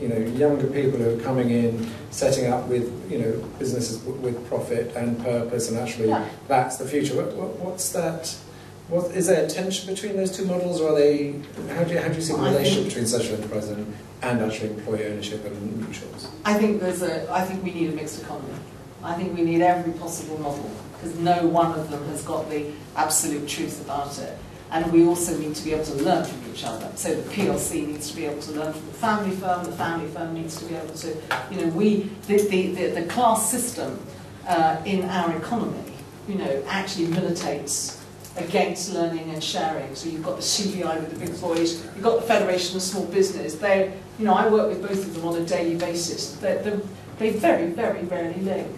you know, younger people who are coming in, setting up with, you know, businesses with profit and purpose, and actually that's the future. What's that? What is there a tension between those two models, or are they? How do you see the relationship between social enterprise and actually employee ownership and mutuals? I think we need a mixed economy. I think we need every possible model, because no one of them has got the absolute truth about it. And we also need to be able to learn from each other. So the PLC needs to be able to learn from the family firm needs to be able to, you know, the class system in our economy, you know, actually militates against learning and sharing. So you've got the CVI with the big boys, you've got the Federation of Small Business. They, you know, I work with both of them on a daily basis. They very, very rarely link.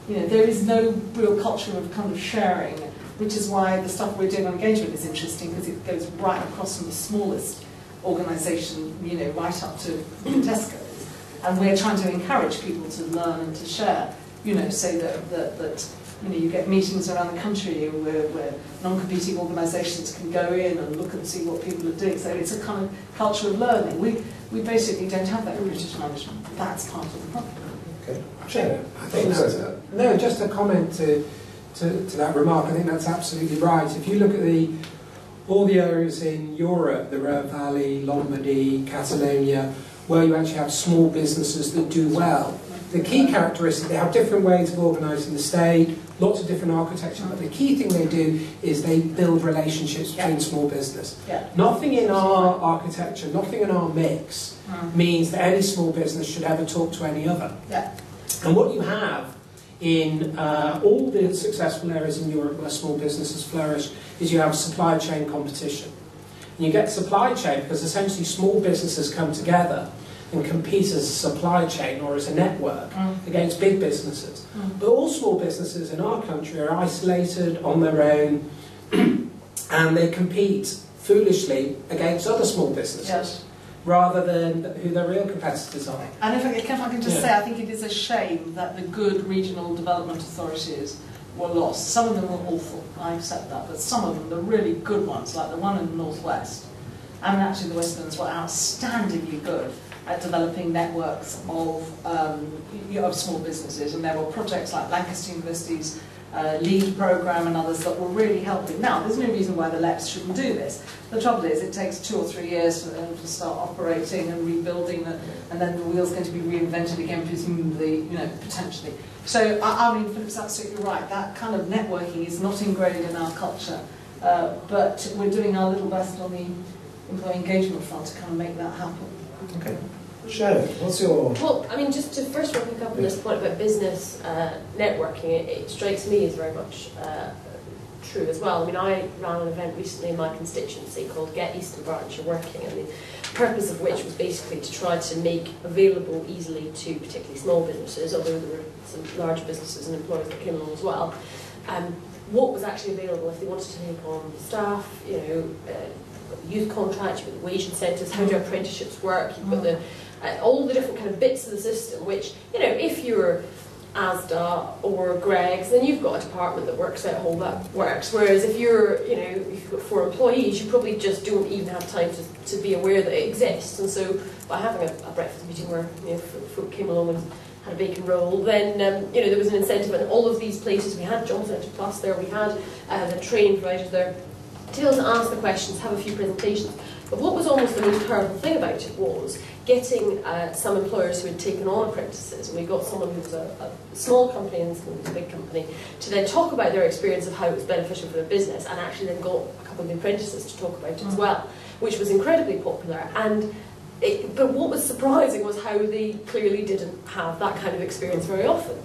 You know, there is no real culture of kind of sharing, which is why the stuff we're doing on engagement is interesting, because it goes right across from the smallest organisation, you know, right up to Tesco's. And we're trying to encourage people to learn and to share, you know, so that you know, you get meetings around the country where non-competing organisations can go in and look and see what people are doing. So it's a kind of culture of learning. We basically don't have that in British management. That's part of the problem. Okay. Sure. I think that's no, just a comment to that remark. I think that's absolutely right. If you look at all the areas in Europe, the Ruhr Valley, Lombardy, Catalonia, where you actually have small businesses that do well, the key characteristic, they have different ways of organising the state, lots of different architecture, but the key thing they do is they build relationships between small business. Nothing in our architecture, nothing in our mix means that any small business should ever talk to any other. And what you have in all the successful areas in Europe where small businesses flourish is you have supply chain competition. And you get supply chain because essentially small businesses come together and compete as a supply chain or as a network against big businesses. But all small businesses in our country are isolated on their own and they compete foolishly against other small businesses rather than who their real competitors are. And if I can just say, I think it is a shame that the good regional development authorities were lost. Some of them were awful, I accept that, but some of them, the really good ones, like the one in the northwest, and actually the West Midlands, were outstandingly good at developing networks of small businesses, and there were projects like Lancaster University's LEAD programme and others that were really helping. Now, there's no reason why the LEPs shouldn't do this. The trouble is, it takes 2 or 3 years for them to start operating and rebuilding, and then the wheel's going to be reinvented again, presumably, you know, potentially. So, I mean, Philip's absolutely right. That kind of networking is not ingrained in our culture, but we're doing our little best on the employee engagement front to kind of make that happen. Okay. Sharon, what's your... Well, I mean, just to first of all pick up on this point about business networking, it strikes me as very much true as well. I mean, I ran an event recently in my constituency called Get Eastern Branch Working, and the purpose of which was basically to try to make available easily to particularly small businesses, although there were some large businesses and employers that came along as well, what was actually available if they wanted to take on staff, you know, youth contracts, you've got the wage incentives, how do apprenticeships work, you've got the all the different kind of bits of the system, which, you know, if you're Asda or Greggs, then you've got a department that works out how that works. Whereas if you're, you know, if you've got 4 employees, you probably just don't even have time to be aware that it exists. And so by having a breakfast meeting where, you know, folk came along and had a bacon roll, then, you know, there was an incentive in all of these places. We had Job Centre Plus there, we had the training providers there, to be able to ask the questions, have a few presentations. But what was almost the most powerful thing about it was getting some employers who had taken on apprentices, and we got someone who was a small company and someone who was a big company, to then talk about their experience of how it was beneficial for their business, and actually then got a couple of the apprentices to talk about it as well, which was incredibly popular. And but what was surprising was how they clearly didn't have that kind of experience very often.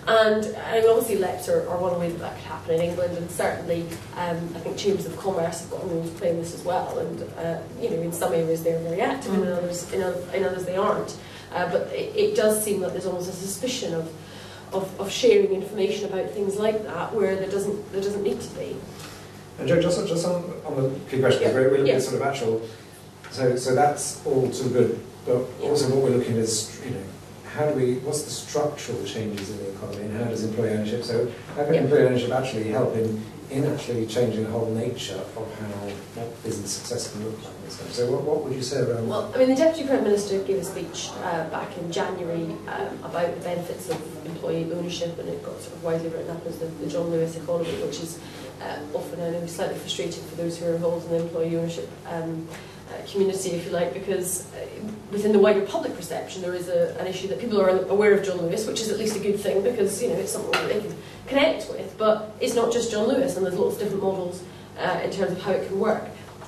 And I mean, obviously LEPs are one way that could happen in England, and certainly I think chambers of commerce have got a role to play in this as well. And you know, in some areas they're very active, and in others they aren't. But it does seem that there's almost a suspicion of sharing information about things like that where there doesn't need to be. And Jo, just on the key question, we're looking at sort of actual. So that's all too good, but also what we're looking at is, you know, what's the structural changes in the economy, and how does employee ownership, so how can employee ownership actually help in in actually changing the whole nature of what business success can look like. So what would you say around Well, I mean, the Deputy Prime Minister gave a speech back in January about the benefits of employee ownership, and it got sort of widely written up as the John Lewis economy, which is often, I know, slightly frustrating for those who are involved in the employee ownership community, if you like, because within the wider public perception there is an issue that people are aware of John Lewis, which is at least a good thing, because it's something that they can connect with. But it's not just John Lewis, and there's lots of different models in terms of how it can work.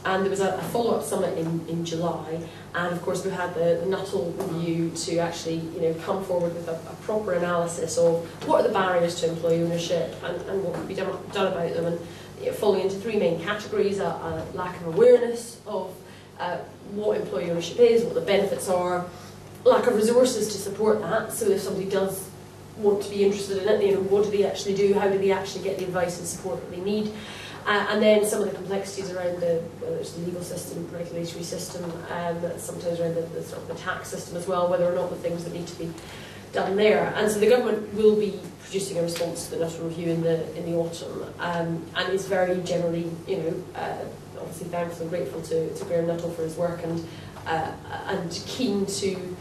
And there was a follow-up summit in July, and of course we had the Nuttall review to actually come forward with a proper analysis of what are the barriers to employee ownership and what can be done about them, and falling into three main categories: a lack of awareness of what employee ownership is, what the benefits are, lack of resources to support that. So if somebody does want to be interested in it, what do they actually do? How do they actually get the advice and support that they need? And then some of the complexities around whether it's the legal system, regulatory system, sometimes around the sort of the tax system as well, whether or not the things that need to be done there. And so the government will be producing a response to the Nuttall review in the autumn, and is very generally, obviously thankful and grateful to Graham Nuttall for his work, and keen to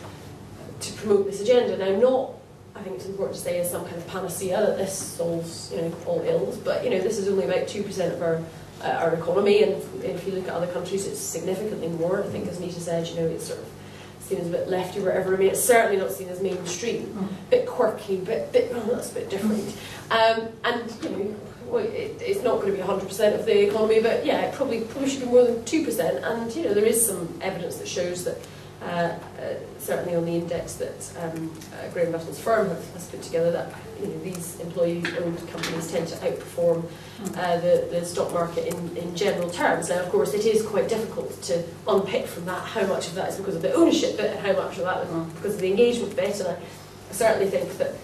promote this agenda. Now, I think it's important to say, as some kind of panacea that this solves all ills, but this is only about 2% of our economy, and if you look at other countries it's significantly more. I think, as Nita said, it's sort of seen as a bit lefty wherever. I mean, it's certainly not seen as mainstream, a bit quirky, that's a bit different, and it's not going to be 100% of the economy, but yeah, it probably should be more than 2%, and there is some evidence that shows that certainly on the index that Graham Nuttall's firm has put together, that these employee-owned companies tend to outperform the stock market in general terms. Now, of course, it is quite difficult to unpick from that how much of that is because of the ownership bit and how much of that is because of the engagement bit. And I certainly think that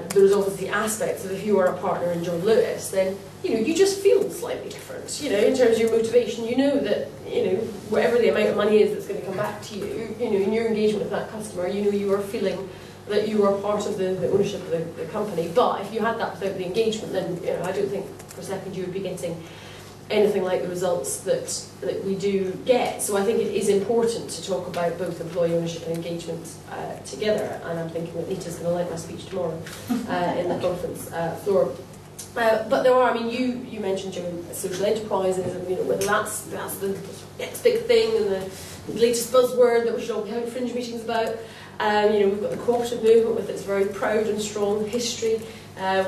there's obviously aspects of, if you are a partner in John Lewis, then you just feel slightly different. In terms of your motivation, that whatever the amount of money is that's going to come back to you, in your engagement with that customer, you are feeling that you are part of the ownership of the company. But if you had that without the engagement, then I don't think for a second you would be getting anything like the results that we do get. So I think it is important to talk about both employee ownership and engagement together, and I'm thinking that Nita's going to like my speech tomorrow in the conference floor. But there are, you mentioned social enterprises, and whether that's the next big thing and the latest buzzword that we should all be having fringe meetings about. We've got the cooperative movement with its very proud and strong history,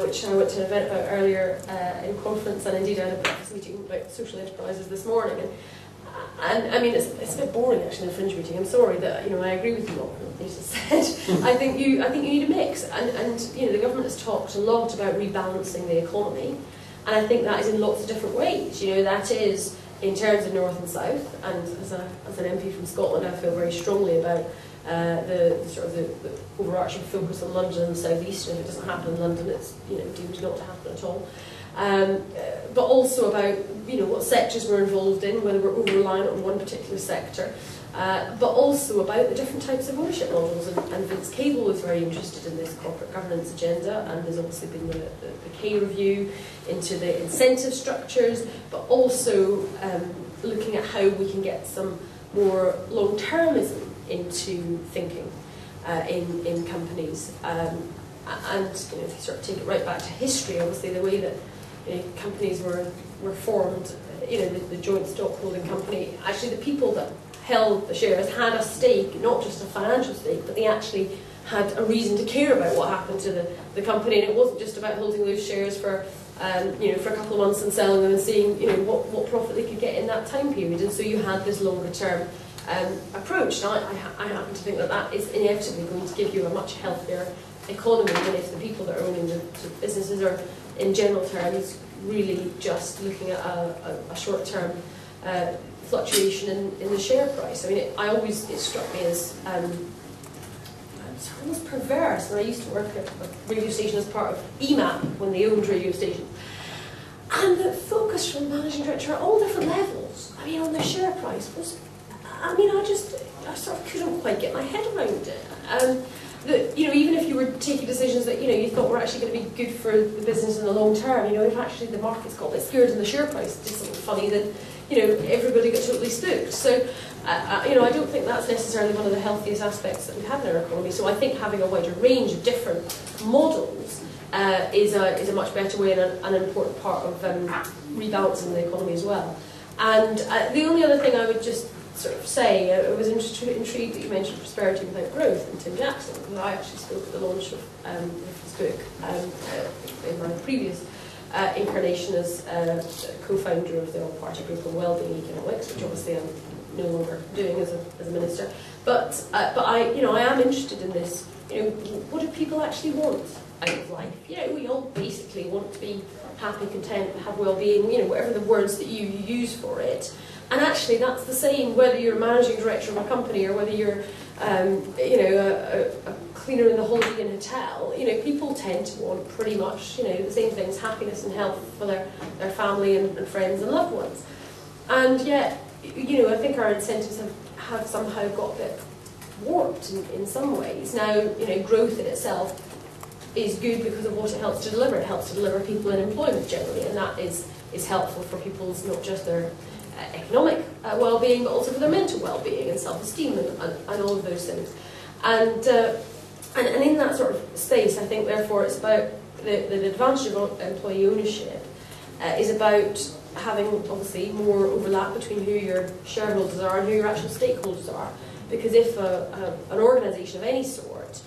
which I went to an event about earlier in conference, and indeed I had a breakfast meeting about social enterprises this morning. And it's a bit boring actually in a fringe meeting. I'm sorry that I agree with you all what Nita said. I think you need a mix, and the government has talked a lot about rebalancing the economy, and I think that is in lots of different ways. That is in terms of north and south, and as an MP from Scotland, I feel very strongly about the overarching focus on London and the South East, and if it doesn't happen in London, it's deemed not to happen at all. But also about what sectors we're involved in, whether we're over-reliant on one particular sector, but also about the different types of ownership models. And Vince Cable is very interested in this corporate governance agenda, and there's obviously been the K review into the incentive structures, but also looking at how we can get some more long-termism into thinking in companies. And if you sort of take it right back to history, obviously the way that companies were formed, the joint stock holding company, actually the people that held the shares had a stake, not just a financial stake, but they actually had a reason to care about what happened to the company, and it wasn't just about holding those shares for for a couple of months and selling them and seeing what profit they could get in that time period. And so you had this longer term approach. Now I happen to think that is inevitably going to give you a much healthier economy than if the people that are owning the businesses are, in general terms, really just looking at a short-term fluctuation in the share price. It struck me as it's almost perverse. When I used to work at a radio station as part of EMAP when they owned radio stations, and the focus from the managing director at all different levels, on the share price was, I sort of couldn't quite get my head around it. that, you know, even if you were taking decisions that, you know, you thought were actually going to be good for the business in the long term, you know, if actually the market's got a bit scared and the share price did something funny, then, you know, everybody got totally spooked. So, you know, I don't think that's necessarily one of the healthiest aspects that we have in our economy. So I think having a wider range of different models is a much better way and an important part of rebalancing the economy as well. And the only other thing I would just sort of say, I was intrigued that you mentioned prosperity without growth in Tim Jackson, because I actually spoke at the launch of his book in my previous incarnation as co-founder of the All-Party Group on Wellbeing Economics, which obviously I'm no longer doing as a minister. But I, you know, I am interested in this. You know, what do people actually want out of life? You know, we all basically want to be happy, content, have well-being. You know, whatever the words that you use for it. And actually, that's the same whether you're a managing director of a company or whether you're, you know, a cleaner in the Holiday Inn hotel. You know, people tend to want pretty much, you know, the same things: happiness and health for their family and friends and loved ones. And yet, you know, I think our incentives have somehow got a bit warped in some ways. Now, you know, growth in itself is good because of what it helps to deliver. It helps to deliver people in employment generally, and that is helpful for people's, not just their economic well-being, but also for their mental well-being and self-esteem and all of those things. And in that sort of space, I think, therefore, it's about the advantage of employee ownership is about having, obviously, more overlap between who your shareholders are and who your actual stakeholders are. Because if an organisation of any sort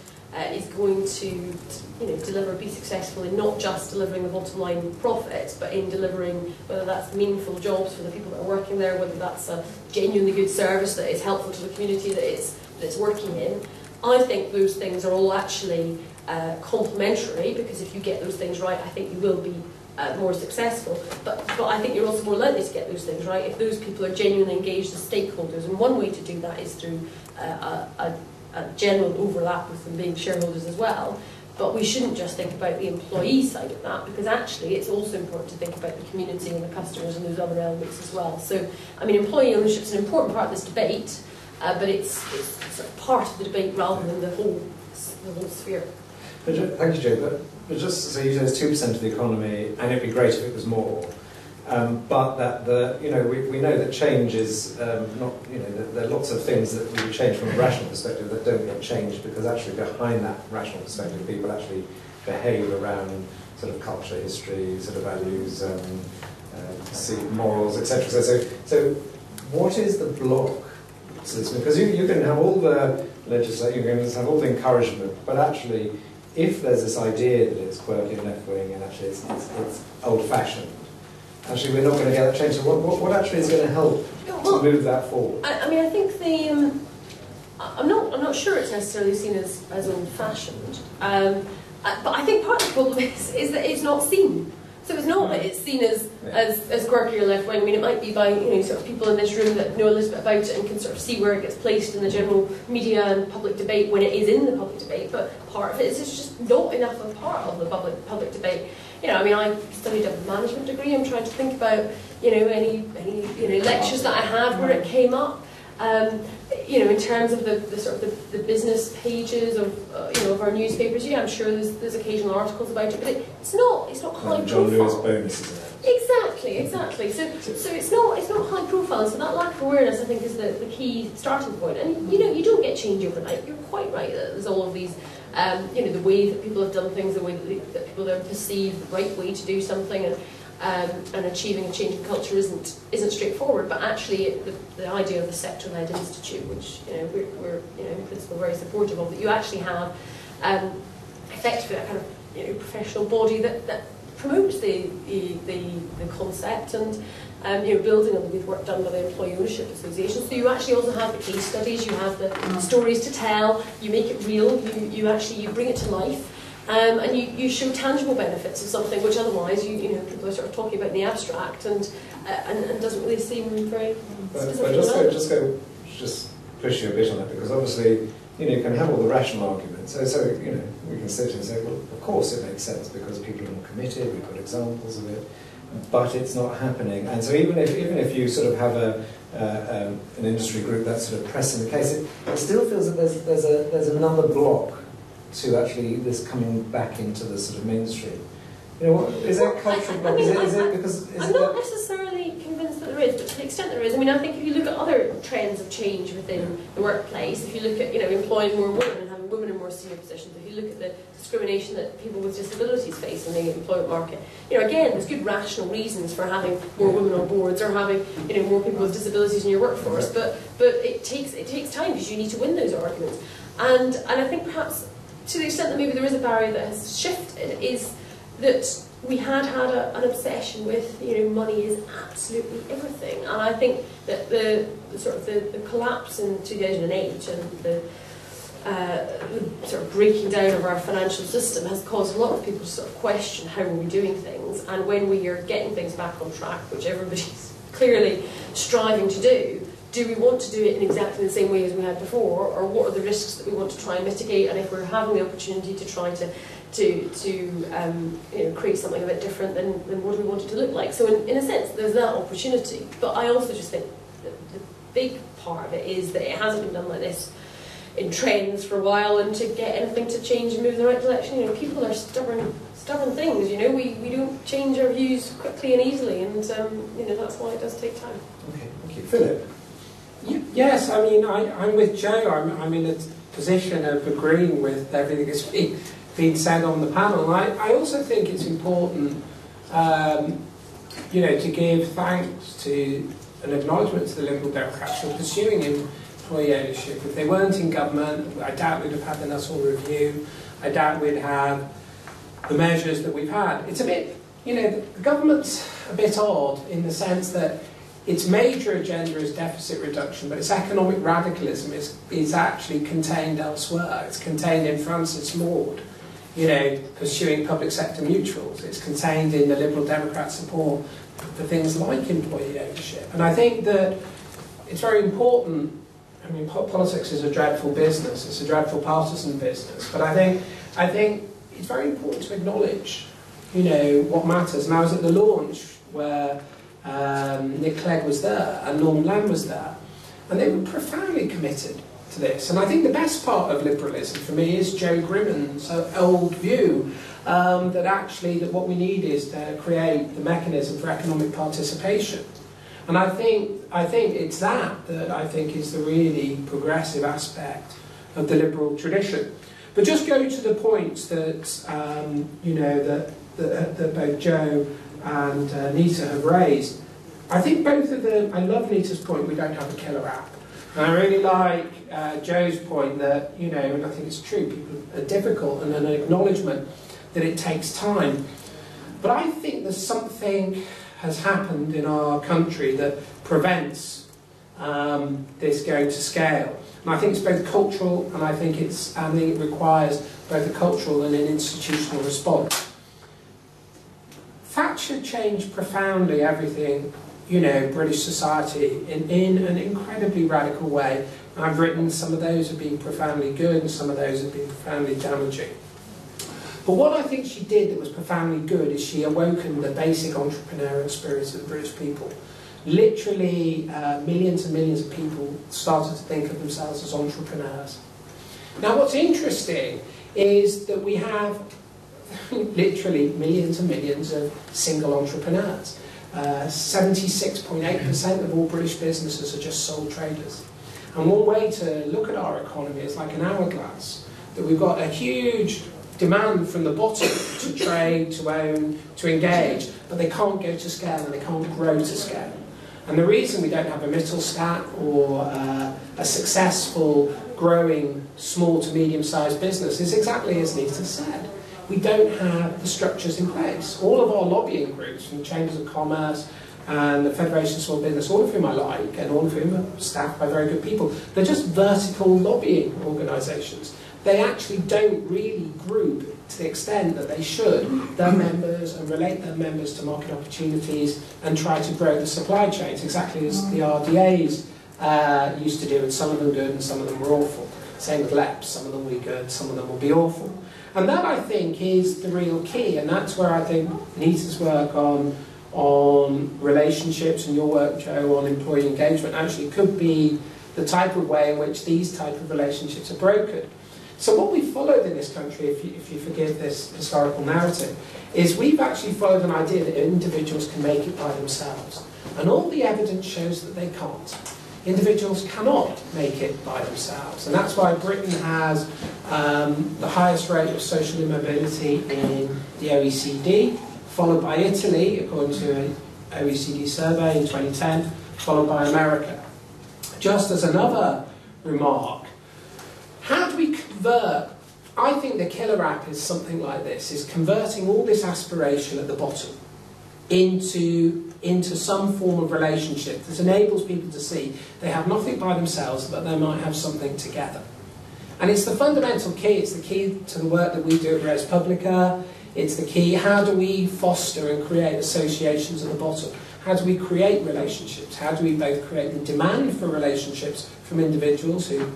is going to, you know, be successful in not just delivering the bottom line profit, but in delivering, whether that's meaningful jobs for the people that are working there, whether that's a genuinely good service that is helpful to the community that it's working in, I think those things are all actually complementary, because if you get those things right, I think you will be more successful. But I think you're also more likely to get those things right if those people are genuinely engaged as stakeholders. And one way to do that is through a general overlap with them being shareholders as well. But we shouldn't just think about the employee side of that, because actually it's also important to think about the community and the customers and those other elements as well. So, I mean, employee ownership is an important part of this debate, but it's sort of part of the debate rather than the whole sphere. Thank you, Joe. But just so you say it's 2% of the economy, and it'd be great if it was more. But that you know, we know that change is not, you know, there are lots of things that we would change from a rational perspective that don't get changed, because actually behind that rational perspective, people actually behave around sort of culture, history, sort of values, morals, etc. So what is the block to this? Because you can have all the legislation, you can have all the encouragement, but actually, if there's this idea that it's quirky and left-wing and actually it's old-fashioned, actually we're not going to get that change. So what actually is going to help to move that forward? I mean, I think I'm not sure it's necessarily seen as old-fashioned, but I think part of the problem is that it's not seen. So it's not that it's seen as quirky or left-wing. I mean, it might be by, you know, sort of people in this room that know a little bit about it and can sort of see where it gets placed in the general media and public debate when it is in the public debate. But part of it is just not enough of a part of the public debate. You know, I mean, I studied a management degree. I'm trying to think about, you know, any you know, lectures that I had where it came up. You know, in terms of the sort of the business pages of you know, of our newspapers, yeah, I'm sure there's occasional articles about it, but it's not high profile. John Lewis bonuses. Exactly. So it's not high profile. And so that lack of awareness, I think, is the key starting point. And you know, you don't get change overnight. You're quite right that there's all of these. You know, the way that people have done things, the way that people have perceived the right way to do something, and achieving a change in culture isn't straightforward. But actually, the idea of the sector-led institute, which, you know, we're you know, in principle very supportive of, that you actually have effectively a kind of, you know, professional body that promotes the concept, and you know, building on the good work done by the Employee Ownership Association. So you actually also have the case studies, you have the stories to tell, you make it real, you bring it to life. And you show tangible benefits of something which otherwise you know, people are sort of talking about in the abstract and doesn't really seem very specific. But just push you a bit on that, because obviously, you know, you can have all the rational arguments. So you know, we can sit and say, well, of course it makes sense because people are more committed. We've got examples of it, but it's not happening. And so even if you sort of have an industry group that's sort of pressing the case, it still feels that there's another block to actually this coming back into the sort of mainstream? You know, is it cultural block? Is it because... I'm not necessarily convinced that there is, but to the extent there is, I mean, I think if you look at other trends of change within the workplace, if you look at, you know, employing more women and having women in more senior positions, if you look at the discrimination that people with disabilities face in the employment market, you know, again, there's good rational reasons for having more women on boards or having, you know, more people with disabilities in your workforce, but it takes time because you need to win those arguments. And I think perhaps to the extent that maybe there is a barrier that has shifted is that we had an obsession with, you know, money is absolutely everything, and I think that the collapse in 2008 and the sort of breaking down of our financial system has caused a lot of people to sort of question how are we doing things, and when we are getting things back on track, which everybody's clearly striving to do we want to do it in exactly the same way as we had before, or what are the risks that we want to try and mitigate, and if we're having the opportunity to try to you know, create something a bit different, then what do we want it to look like? So in a sense, there's that opportunity. But I also just think that the big part of it is that it hasn't been done like this in trends for a while, and to get anything to change and move in the right direction, you know, people are stubborn things, you know, we don't change our views quickly and easily, and you know, that's why it does take time. Okay, thank you. Philip? Yes, I mean, I'm with Joe. I'm in a position of agreeing with everything that's been said on the panel. And I also think it's important, you know, to give thanks to an acknowledgement to the Liberal Democrats for pursuing employee ownership. If they weren't in government, I doubt we'd have had the Nuttall Review. I doubt we'd have the measures that we've had. It's a bit, you know, the government's a bit odd in the sense that its major agenda is deficit reduction, but its economic radicalism is actually contained elsewhere. It's contained in Francis Lord, you know, pursuing public sector mutuals. It's contained in the Liberal Democrat support for things like employee ownership. And I think that it's very important. I mean, politics is a dreadful business. It's a dreadful partisan business. But I think it's very important to acknowledge, you know, what matters. And I was at the launch where Nick Clegg was there and Norman Lamb was there, and they were profoundly committed to this. And I think the best part of liberalism for me is Joe Grimmon's old view that what we need is to create the mechanism for economic participation. And I think it's that I think is the really progressive aspect of the liberal tradition. But just go to the points that you know that both Joe and Nita have raised. I think both of them, I love Nita's point, we don't have a killer app. And I really like Joe's point that, you know, and I think it's true, people are difficult, and an acknowledgement that it takes time. But I think there's something has happened in our country that prevents this going to scale. And I think it's both cultural, and I think it requires both a cultural and an institutional response. Thatcher changed profoundly everything, you know, British society in an incredibly radical way. And I've written some of those have been profoundly good and some of those have been profoundly damaging. But what I think she did that was profoundly good is she awoken the basic entrepreneurial spirit of the British people. Literally, millions and millions of people started to think of themselves as entrepreneurs. Now, what's interesting is that we have literally millions and millions of single entrepreneurs. 76.8% of all British businesses are just sole traders. And one way to look at our economy is like an hourglass, that we've got a huge demand from the bottom to trade, to own, to engage, but they can't go to scale and they can't grow to scale. And the reason we don't have a Mittelstand or a successful, growing, small to medium-sized business is exactly as Nita said. We don't have the structures in place. All of our lobbying groups, from Chambers of Commerce and the Federation of Small Business, all of whom I like, and all of whom are staffed by very good people, they're just vertical lobbying organisations. They actually don't really group to the extent that they should their members and relate their members to market opportunities and try to grow the supply chains, exactly as the RDAs used to do, and some of them good and some of them were awful. Same with LEPs, some of them will be good, some of them will be awful. And that, I think, is the real key, and that's where I think Nita's work on relationships and your work, Joe, on employee engagement actually could be the type of way in which these type of relationships are brokered. So what we've followed in this country, if you forgive this historical narrative, is we've actually followed an idea that individuals can make it by themselves. And all the evidence shows that they can't. Individuals cannot make it by themselves. And that's why Britain has the highest rate of social immobility in the OECD, followed by Italy, according to an OECD survey in 2010, followed by America. Just as another remark, how do we convert? I think the killer app is something like this, is converting all this aspiration at the bottom into some form of relationship that enables people to see they have nothing by themselves, but they might have something together. And it's the fundamental key. It's the key to the work that we do at ResPublica. It's the key. How do we foster and create associations at the bottom? How do we create relationships? How do we both create the demand for relationships from individuals who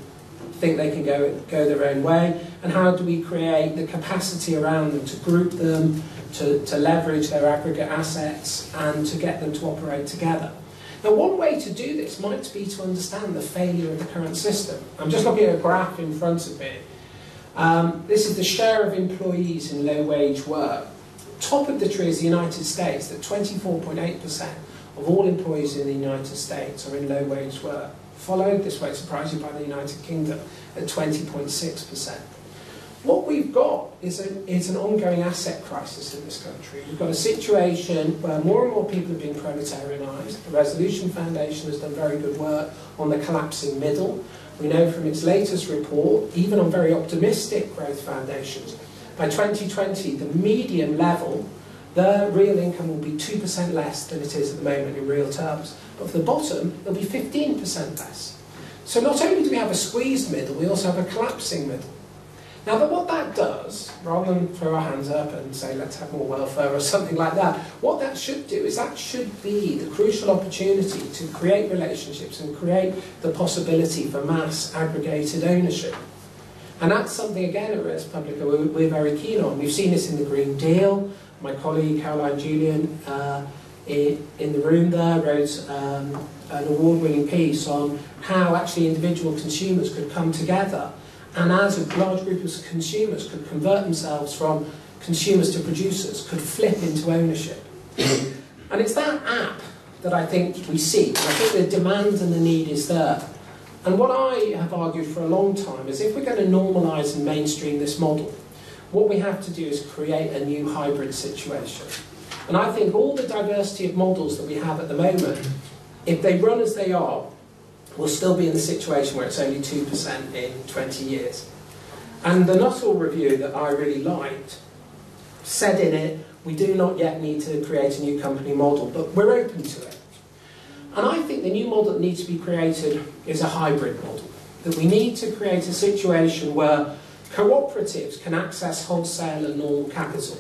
think they can go their own way, and how do we create the capacity around them to group them, to leverage their aggregate assets, and to get them to operate together. Now, one way to do this might be to understand the failure of the current system. I'm just looking at a graph in front of me. This is the share of employees in low-wage work. Top of the tree is the United States, that 24.8% of all employees in the United States are in low-wage work. Followed, this won't surprise you, by the United Kingdom at 20.6%. What we've got is an ongoing asset crisis in this country. We've got a situation where more and more people are being proletarianised. The Resolution Foundation has done very good work on the collapsing middle. We know from its latest report, even on very optimistic growth foundations, by 2020, the median level, the real income will be 2% less than it is at the moment in real terms. But for the bottom, it'll be 15% less. So not only do we have a squeezed middle, we also have a collapsing middle. Now, what that does, rather than throw our hands up and say, let's have more welfare or something like that, what that should do is that should be the crucial opportunity to create relationships and create the possibility for mass aggregated ownership. And that's something, again, at ResPublica we're very keen on. We've seen this in the Green Deal. My colleague, Caroline Julian, in the room there, wrote an award-winning piece on how actually individual consumers could come together and as a large group of consumers could convert themselves from consumers to producers, could flip into ownership. And it's that app that I think we seek. I think the demand and the need is there. And what I have argued for a long time is if we're going to normalise and mainstream this model, what we have to do is create a new hybrid situation. And I think all the diversity of models that we have at the moment, if they run as they are, we'll still be in the situation where it's only 2% in 20 years. And the Nuttall review that I really liked said in it, we do not yet need to create a new company model, but we're open to it. And I think the new model that needs to be created is a hybrid model. That we need to create a situation where cooperatives can access wholesale and normal capital.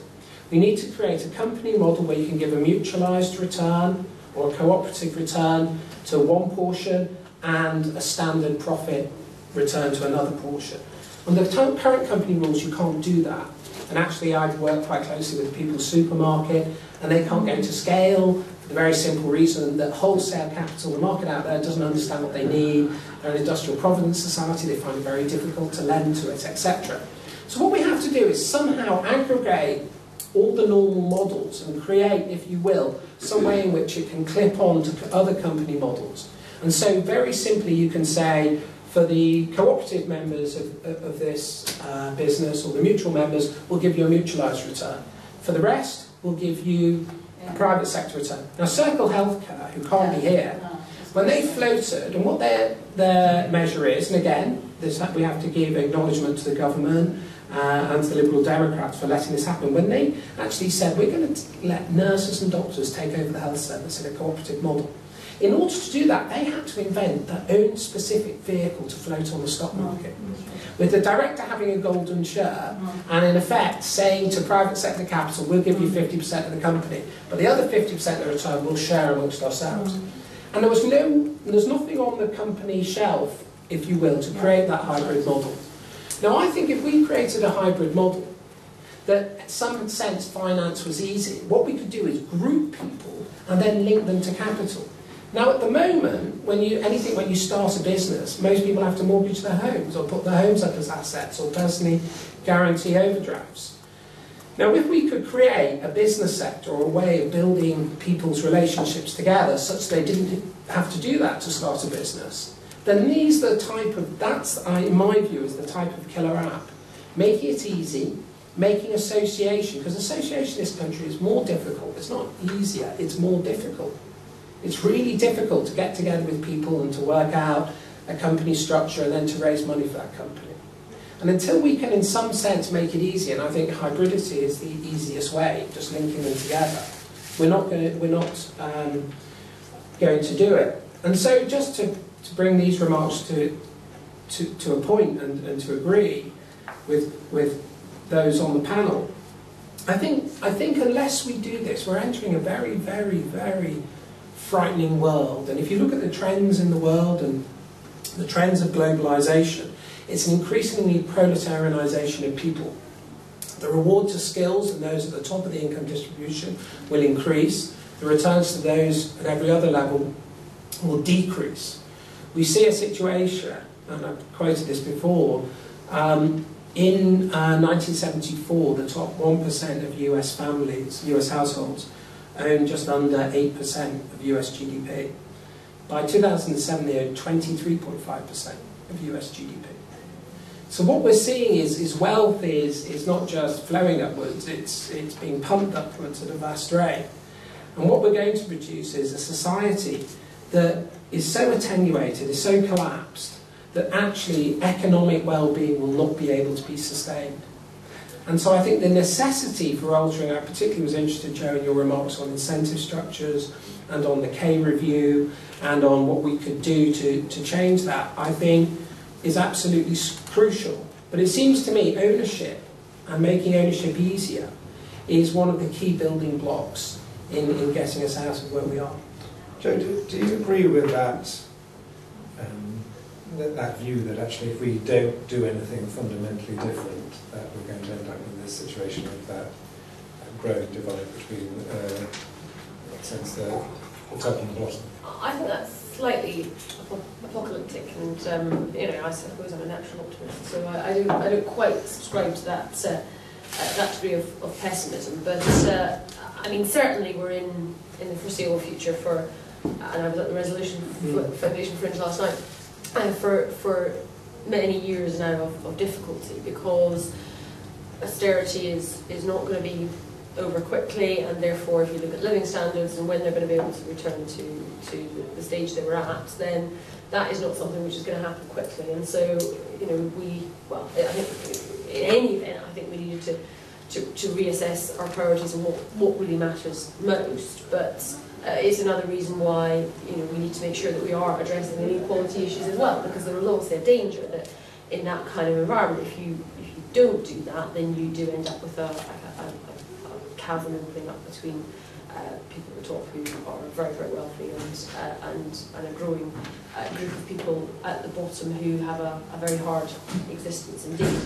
We need to create a company model where you can give a mutualised return or a cooperative return to one portion and a standard profit return to another portion. Under the current company rules, you can't do that. And actually, I've worked quite closely with People's Supermarket, and they can't go to scale for the very simple reason that wholesale capital, the market out there, doesn't understand what they need. They're an industrial providence society, they find it very difficult to lend to it, etc. So what we have to do is somehow aggregate all the normal models and create, if you will, some way in which it can clip on to other company models. And so very simply you can say, for the cooperative members of this business, or the mutual members, we'll give you a mutualised return. For the rest, we'll give you a private sector return. Now, Circle Healthcare, who can't be here, when they floated, and what their measure is, and again, we have to give acknowledgement to the government and to the Liberal Democrats for letting this happen, when they actually said, we're going to let nurses and doctors take over the health service in a cooperative model. In order to do that, they had to invent their own specific vehicle to float on the stock market. With the director having a golden share, and in effect saying to private sector capital, we'll give you 50% of the company, but the other 50% of the return we'll share amongst ourselves. And there's nothing on the company shelf, if you will, to create that hybrid model. Now, I think if we created a hybrid model, that in some sense finance was easy, what we could do is group people and then link them to capital. Now, at the moment, when you start a business, most people have to mortgage their homes or put their homes up as assets or personally guarantee overdrafts. Now, if we could create a business sector or a way of building people's relationships together such they didn't have to do that to start a business, then these are the type of, that's, in my view, is the type of killer app. Making it easy, making association, because association in this country is more difficult. It's not easier, it's more difficult. It's really difficult to get together with people and to work out a company structure and then to raise money for that company. And until we can, in some sense, make it easy, and I think hybridity is the easiest way, just linking them together, we're not going to do it. And so, just to bring these remarks to a point and to agree with those on the panel, I think unless we do this, we're entering a very, very, very frightening world. And if you look at the trends in the world and the trends of globalization, it's an increasingly proletarianization of people. The reward to skills and those at the top of the income distribution will increase. The returns to those at every other level will decrease. We see a situation, and I've quoted this before, in 1974, the top 1% of US families, US households, owned just under 8% of US GDP. By 2007, they owned 23.5% of US GDP. So what we're seeing is wealth is not just flowing upwards, it's being pumped upwards at a vast rate. And what we're going to produce is a society that is so attenuated, is so collapsed, that actually economic well-being will not be able to be sustained. And so I think the necessity for altering, I particularly was interested, Joe, in your remarks on incentive structures and on the K review and on what we could do to change that, I think is absolutely crucial. But it seems to me ownership and making ownership easier is one of the key building blocks in getting us out of where we are. Joe, do you agree with that, that view that actually if we don't do anything fundamentally different, that we're going to end up in this situation of that growing divide between, in a sense, the top and the bottom? I think that's slightly apocalyptic, and I suppose I'm a natural optimist, so I don't quite subscribe to that degree of pessimism. But I mean, certainly we're in the foreseeable future for, and I was at the Resolution Foundation Fringe last night, for many years now of difficulty, because austerity is not going to be over quickly, and therefore if you look at living standards and when they're going to be able to return to the stage they were at, then that is not something which is going to happen quickly. And so, I think in any event, I think we needed to reassess our priorities and what really matters most. But it's another reason why we need to make sure that we are addressing the inequality issues as well, because there is also a danger that in that kind of environment, if you don't do that, then you do end up with a chasm opening up between people at the top who are very, very wealthy and a growing group of people at the bottom who have a very hard existence indeed.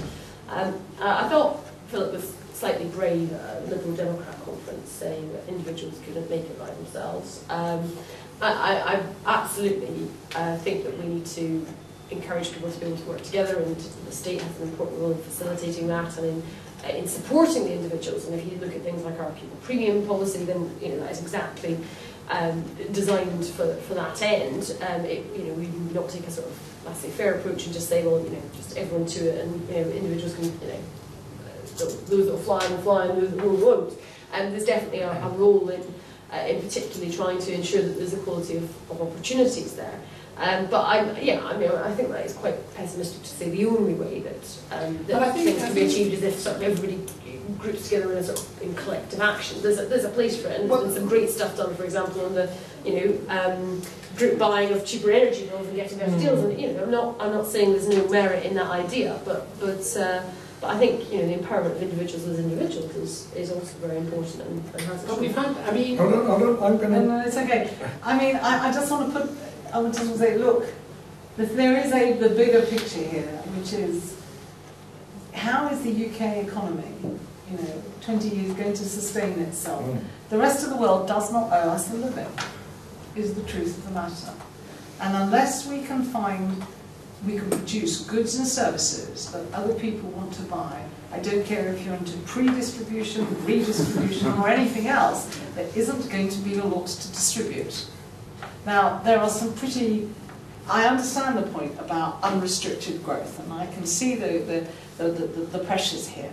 I thought Phillip was slightly brave at a Liberal Democrat conference saying that individuals couldn't make it by themselves. I absolutely think that we need to encourage people to be able to work together, and the state has an important role in facilitating that and in supporting the individuals. And if you look at things like our pupil premium policy, then that is exactly designed for that end. We would not take a sort of laissez-faire approach and just say, well, just everyone to it, and individuals can, those that will fly and those that won't. And there's definitely a role in particularly trying to ensure that there's equality of opportunities there. But I think that is quite pessimistic to say the only way that things can be achieved is if sort of everybody groups together in a sort of in collective action. There's a place for it, and there's been some great stuff done, for example, on the group buying of cheaper energy bills and getting better deals. And I'm not saying there's no merit in that idea, but I think the empowerment of individuals as individuals is also very important and has. But we've had, I mean, hold on, I'm going to. No, it's okay. I mean, I just want to put. I want to say, look, there is the bigger picture here, which is how is the UK economy, 20 years going to sustain itself? The rest of the world does not owe us a living. is the truth of the matter. And unless we can produce goods and services that other people want to buy, I don't care if you're into pre-distribution, redistribution, or anything else, there isn't going to be a lot to distribute. Now, there are some I understand the point about unrestricted growth, and I can see the pressures here.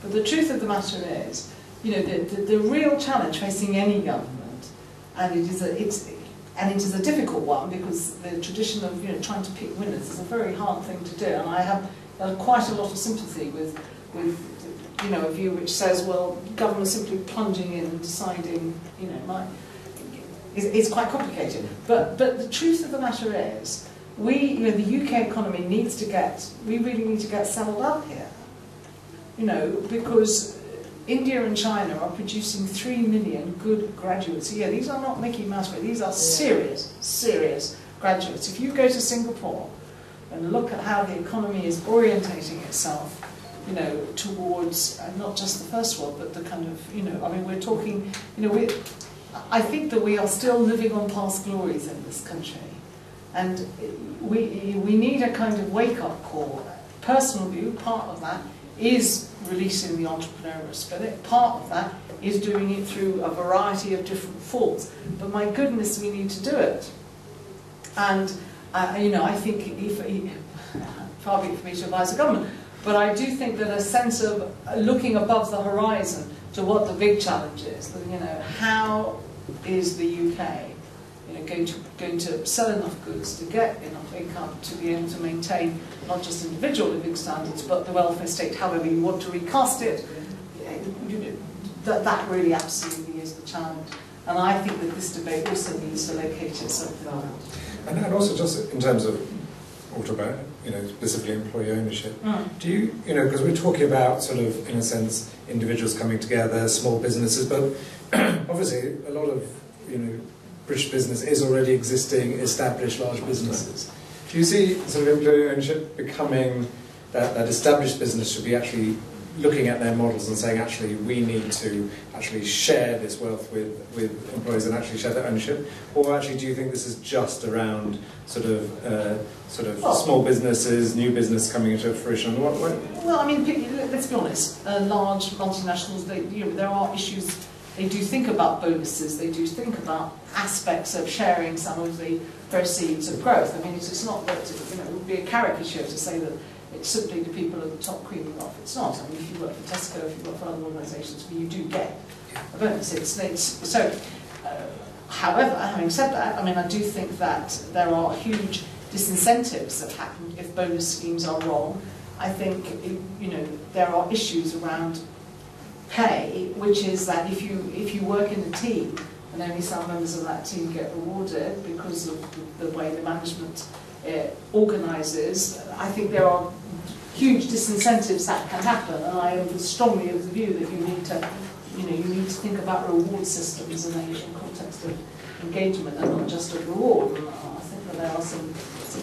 But the truth of the matter is, the real challenge facing any government, and it is a difficult one, because the tradition of trying to pick winners is a very hard thing to do, and I have quite a lot of sympathy with a view which says, well, government simply plunging in and deciding, it's quite complicated. But the truth of the matter is, the UK economy we really need to get settled up here. Because India and China are producing 3 million good graduates a year. These are not Mickey Mouse graduates, these are serious graduates. If you go to Singapore and look at how the economy is orientating itself, towards not just the first world, but the kind of, we're talking, I think that we are still living on past glories in this country. And we need a kind of wake-up call. Personal view, part of that is releasing the entrepreneurial spirit. Part of that is doing it through a variety of different forms. But my goodness, we need to do it. And, I think, far be it for me to advise the government, but I do think that a sense of looking above the horizon to what the big challenge is, how is the UK going to sell enough goods to get enough income to be able to maintain not just individual living standards, but the welfare state, however you want to recast it. That really absolutely is the challenge. And I think that this debate also needs to locate itself in that. And also just in terms of, we'll talk about, specifically employee ownership. Do you, because we're talking about sort of, in a sense, individuals coming together, small businesses, but obviously a lot of, British business is already existing, established large businesses. Do you see sort of employee ownership becoming that established business should be actually looking at their models and saying, actually, we need to actually share this wealth with employees and actually share that ownership? Or actually, do you think this is just around sort of small businesses, new business coming into fruition? What? Well, let's be honest. Large multinationals, there are issues. They do think about bonuses. They do think about aspects of sharing some of the proceeds of growth. It's not that it would be a caricature to say that it's simply the people at the top creaming off. It's not. If you work for Tesco, if you work for other organisations, you do get a bonus. However, having said that, I do think that there are huge disincentives that happen if bonus schemes are wrong. I think there are issues around pay, which is that if you work in a team and only some members of that team get rewarded because of the way the management organises, I think there are huge disincentives that can happen, and I am strongly of the view that you need to think about reward systems in the context of engagement and not just of reward. And I think that there are some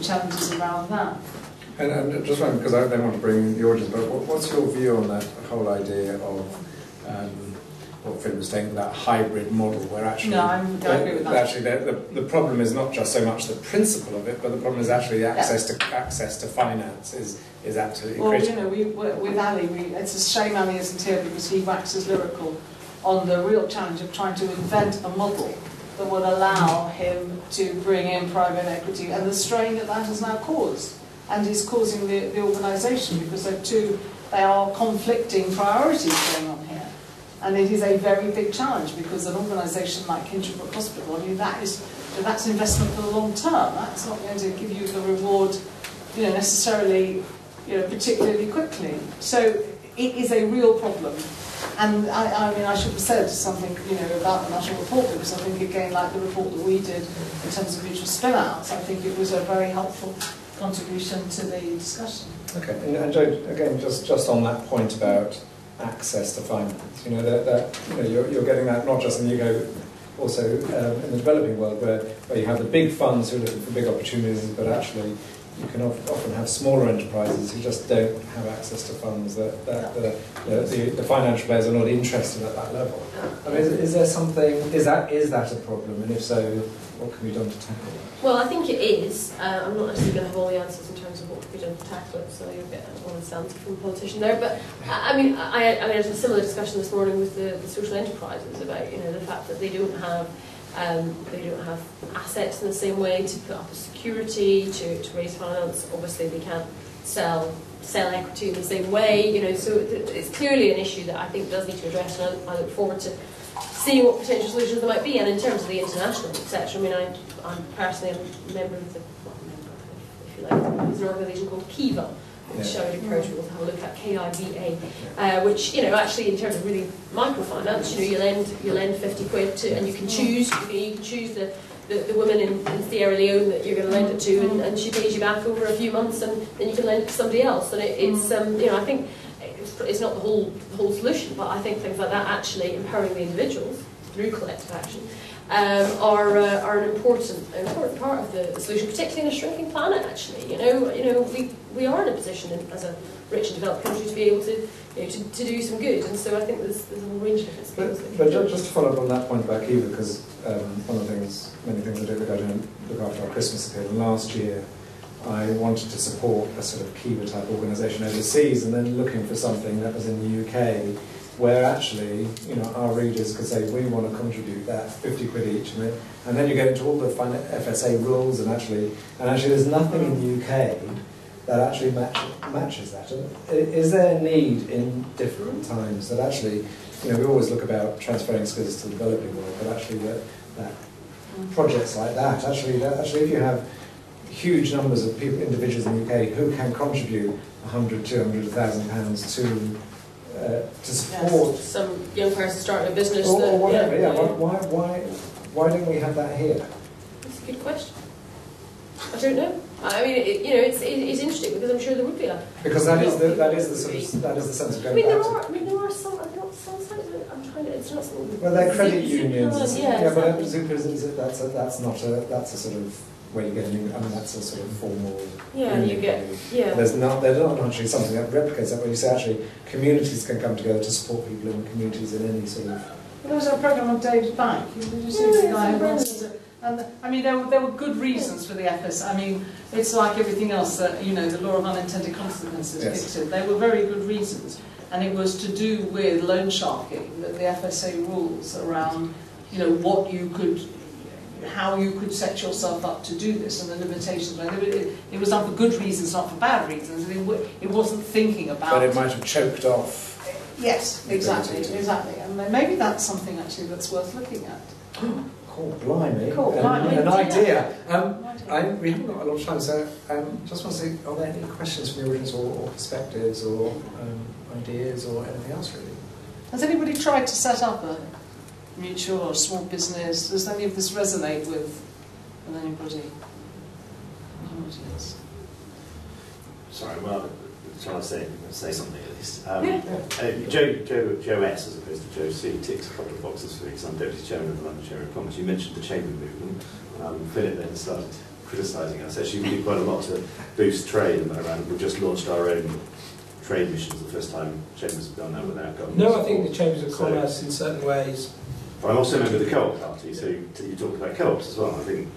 challenges around that. And just one, because I don't want to bring the audience, but what's your view on that whole idea of what Phillip was saying, that hybrid model, where actually, I agree with that. Actually, the problem is not just so much the principle of it, but the problem is actually access to finance is absolutely critical. With Ali, it's a shame Ali isn't here because he waxes lyrical on the real challenge of trying to invent a model that would allow him to bring in private equity, and the strain that has now caused, and is causing the organisation, because they are conflicting priorities going on here. And it is a very big challenge, because an organisation like Kingerbrook Hospital, that's investment for the long term. That's not going to give you the reward, necessarily, particularly quickly. So it is a real problem. And I should have said something, about the national report, because I think, again, like the report that we did in terms of mutual spin-outs, I think it was a very helpful contribution to the discussion. Okay, and Joe, again, just on that point about access to finance, you're getting that not just in the UK, also in the developing world, where you have the big funds who are looking for big opportunities, but actually you can often have smaller enterprises who just don't have access to funds, that the financial players are not interested at that level. I mean, is there something, is that a problem, and if so, what can be done to tackle that? Well, I think it is. I'm not necessarily going to have all the answers in terms of what can be done to tackle it, so you'll get an honest answer from a politician there. But I mean, I had a similar discussion this morning with the social enterprises about, you know, the fact that they don't have assets in the same way to put up a security, to raise finance. Obviously, they can't sell equity in the same way, you know. So it's clearly an issue that I think does need to be addressed, and I look forward to seeing what potential solutions there might be. And in terms of the international sector, I mean, I'm personally a member of the, if you like, there's an organisation called Kiva, which I would encourage people to have a look at, KIVA, which, you know, actually in terms of really microfinance, you know, you lend 50 quid to, and you can choose, you can choose the woman in Sierra Leone that you're going to lend it to, and she pays you back over a few months, and then you can lend it to somebody else. And it's you know, I think it's not the whole solution, but I think things like that, actually empowering the individuals through collective action, are an important part of the solution, particularly in a shrinking planet. Actually, you know, we are in a position as a rich and developed country to be able to, you know, to do some good, and so I think there's a whole range of different skills. But just to follow up on that point about Kiva, because one of the things, many things I do, I don't look after our Christmas appeal, and last year I wanted to support a sort of Kiva type organisation overseas, and then looking for something that was in the UK, where actually, you know, our readers could say, we want to contribute that 50 quid each, and then you get into all the FSA rules, and actually there's nothing in the UK that actually matches that. And is there a need in different times that actually, you know, we always look about transferring skills to the developing world, but actually that projects like that, actually if you have huge numbers of people, individuals in the UK who can contribute 100, 200, £1,000 to support some young person starting a business, or whatever. Why don't we have that here? That's a good question. I don't know. I mean, you know, it's interesting, because I'm sure there would be a. Because that is the sense of going. I mean, there are some. Not some sites. I'm trying to. It's not something. Well, they're credit unions. But that's not a. That's a sort of where you get an. I mean, that's a sort of formal. Yeah, and you get. Yeah. They're not actually something that replicates that. Where you say actually communities can come together to support people in communities in any sort of. There was a programme on David Bank. Did you see the guy? And I mean, there were good reasons for the FS. I mean, it's like everything else that, you know, the law of unintended consequences kicks in. There were very good reasons, and it was to do with loan sharking, that the FSA rules around, you know, what you could, how you could set yourself up to do this, and the limitations. It was done for good reasons, not for bad reasons. It wasn't thinking about. But it might have choked off. Yes, exactly, and maybe that's something actually that's worth looking at. Blimey. An idea. We haven't got a lot of time, so just want to say, are there any questions from the audience, or perspectives, or ideas, or anything else really? Has anybody tried to set up a mutual or small business? Does any of this resonate with anybody? Else? Sorry, well, trying to say something at least. Joe S, as opposed to Joe C, ticks a couple of boxes for me, because I'm Deputy Chairman of the London Chamber of Commerce. You mentioned the Chamber movement. Phillip then started criticising us. Actually, we did quite a lot to boost trade around. We've just launched our own trade missions, the first time Chambers have done that without government. No, I think the Chambers of Commerce in certain ways. But I'm also a member of the Co-op Party, so you talked about co-ops as well. I think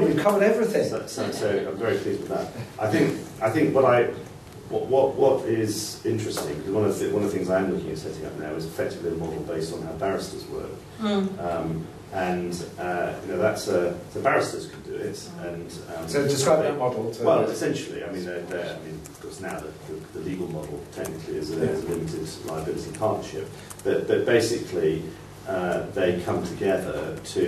we've covered everything. So I'm very pleased with that. I think what is interesting, because one of the things I am looking at setting up now is effectively a model based on how barristers work. And you know, that's the barristers can do it. And so describe that model. Well, essentially, I mean, of course, now the legal model technically is a limited liability partnership, but basically they come together so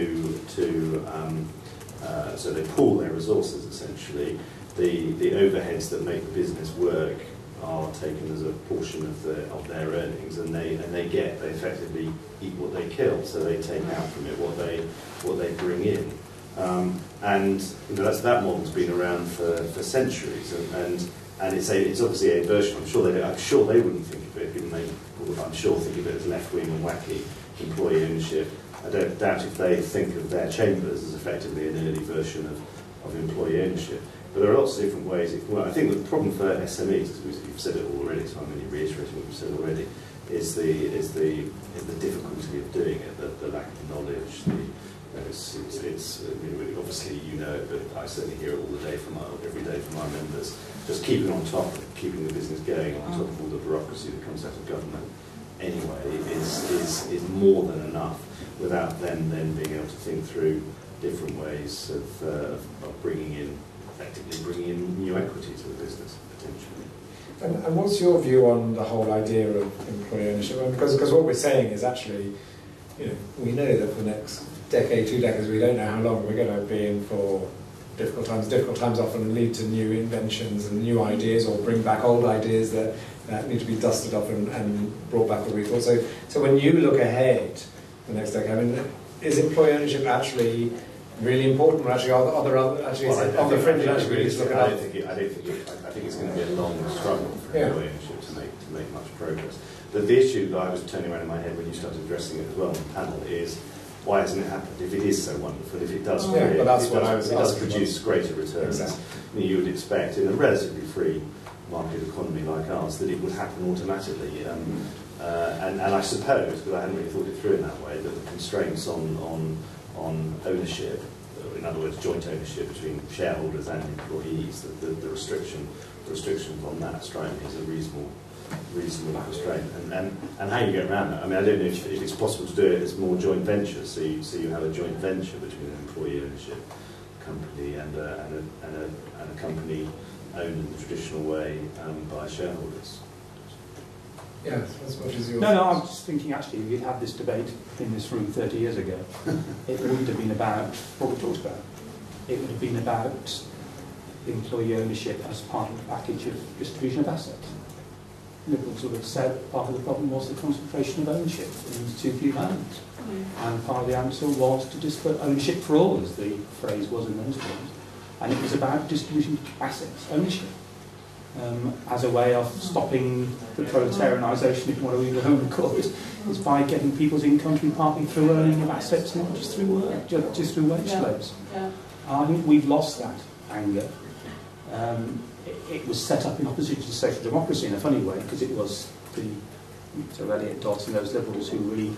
they pool their resources essentially. The overheads that make the business work are taken as a portion of their earnings, and they effectively eat what they kill. So they take out from it what they bring in, and you know, that model's been around for centuries, and it's obviously a version. I'm sure they wouldn't think of it, given they would, I'm sure, think of it as left wing and wacky employee ownership. I don't doubt if they think of their chambers as effectively an early version of employee ownership. But there are lots of different ways it can work. I think the problem for SMEs, as you've said it already, so I'm only reiterating what you've said already, is the difficulty of doing it, the lack of knowledge. Obviously you know it, but I certainly hear it all the day every day from our members. Just keeping on top of keeping the business going, on top of all the bureaucracy that comes out of government, anyway, is more than enough, without them then being able to think through different ways of effectively bringing in new equity to the business potentially. And what's your view on the whole idea of employee ownership? Because what we're saying is actually, we know that for the next decade, 2 decades, we don't know how long we're going to be in for difficult times. Difficult times often lead to new inventions and new ideas, or bring back old ideas that need to be dusted off and brought back or rethought. So when you look ahead the next decade, is employee ownership actually really important? Or actually, are there other on the fringe? Actually, we need to look at I think it's going to be a long struggle for employee ownership to make much progress. The issue that I was turning around in my head when you started addressing it as well on the panel is, why hasn't it happened? If it is so wonderful, if it does, it does produce greater returns, exactly. You would expect in a relatively free market economy like ours that it would happen automatically. And I suppose, because I hadn't really thought it through in that way, that the constraints on ownership, in other words, joint ownership between shareholders and employees, the restrictions on that strike me as a reasonable constraint, and how you get around that. I mean, I don't know if it's possible to do it as more joint ventures, so you have a joint venture between an employee ownership company and a company owned in the traditional way by shareholders. Yes, what is your... No, I'm just thinking actually, if we'd had this debate in this room 30 years ago, it wouldn't have been about what we talked about. It would have been about employee ownership as part of the package of distribution of assets. Liberals would have said part of the problem was the concentration of ownership in too few hands. And part of the answer was to disperse ownership for all, as the phrase was in those days. And it was about distributing assets, ownership, as a way of stopping the proletarianisation, if you want to call it, is by getting people's income to be partly through earning of assets, not just through work, just through wage slaves. I think we've lost that anger. It was set up in opposition to social democracy in a funny way, because it was Elliot Dodds and those liberals who really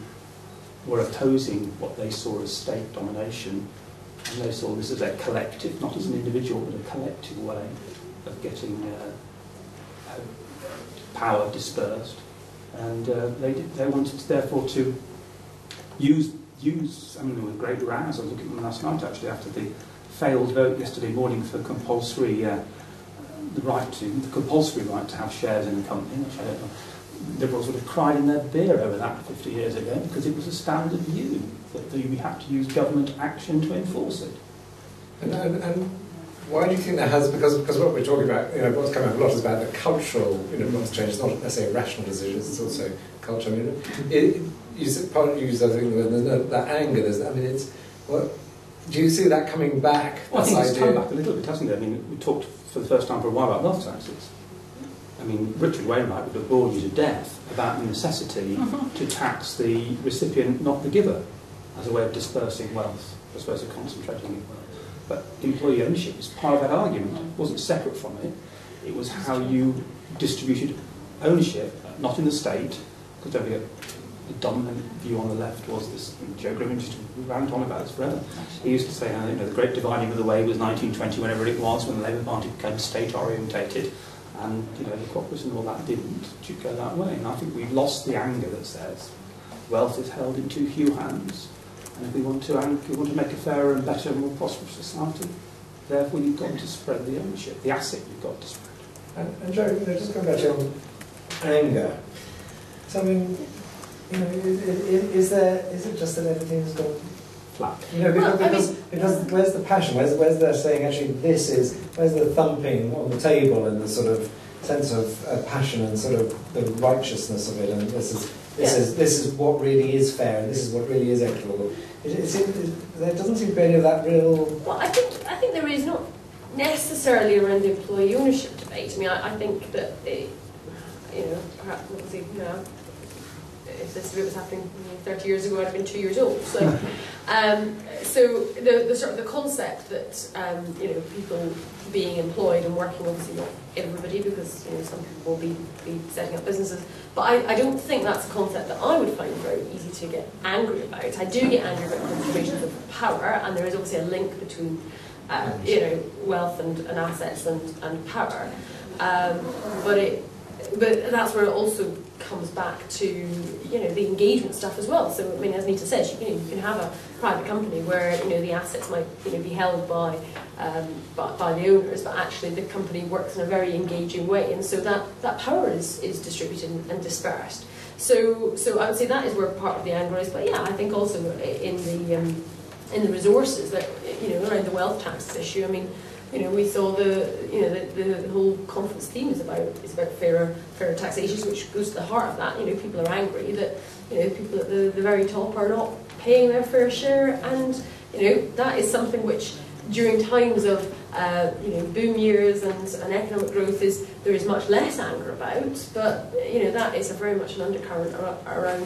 were opposing what they saw as state domination, and they saw this as a collective, not as an individual, but a collective way of getting power dispersed. And they wanted therefore to use. I mean, there were great rows. I was looking at them last night actually after the failed vote yesterday morning for compulsory. The compulsory right to have shares in the company, which I don't know. Liberals would have cried in their beer over that 50 years ago, because it was a standard view that we had to use government action to enforce it. And why do you think that has? Because what we're talking about, what's coming up a lot is about the cultural, what's changed. It's not necessarily rational decisions; it's also culture. I mean, part of you use, I think, that anger. Do you see that coming back? Well, I think it's come back a little bit, hasn't it? I mean, we talked for the first time for a while about wealth taxes. I mean, Richard Wainwright would have bored you to death about the necessity to tax the recipient, not the giver, as a way of dispersing wealth, as opposed to concentrating in wealth. But employee ownership is part of that argument. It wasn't separate from it. It was how you distributed ownership, not in the state, because don't forget, the dominant view on the left was this. Joe Griffin used to rant on about this forever. He used to say, the great dividing of the way was 1920, whenever it was, when the Labour Party became state-orientated, and the corporates and all that didn't go that way. And I think we've lost the anger that says wealth is held in too few hands, and if we want to make a fairer and better and more prosperous society, therefore you've got to spread the ownership, the asset you've got to spread. And Joe, just going back to your anger. So I mean, is it just that everything's gone flat? Because where's the passion? Where's the saying actually where's the thumping on the table and the sort of sense of passion and sort of the righteousness of it, and this is what really is fair and this is what really is equitable. There doesn't seem to be any of that real. Well, I think there is not necessarily around the employee ownership debate. I mean, I think that perhaps obviously if this was happening 30 years ago, I'd have been 2 years old. So, so the sort of the concept that people being employed and working, obviously not everybody, because some people will be setting up businesses, but I don't think that's a concept that I would find very easy to get angry about. I do get angry about concentrations of power, and there is obviously a link between wealth and assets and power, but that's where it also comes back to the engagement stuff as well. So I mean, as Nita says, you can have a private company where the assets might be held by the owners, but actually the company works in a very engaging way, and so that power is distributed and dispersed. So I would say that is where part of the anger is. But yeah, I think also in the resources that around the wealth tax issue. I mean, we saw the whole conference theme is about fairer taxation, which goes to the heart of that. People are angry that people at the very top are not paying their fair share, and that is something which during times of boom years and economic growth there is much less anger about, but that is very much an undercurrent around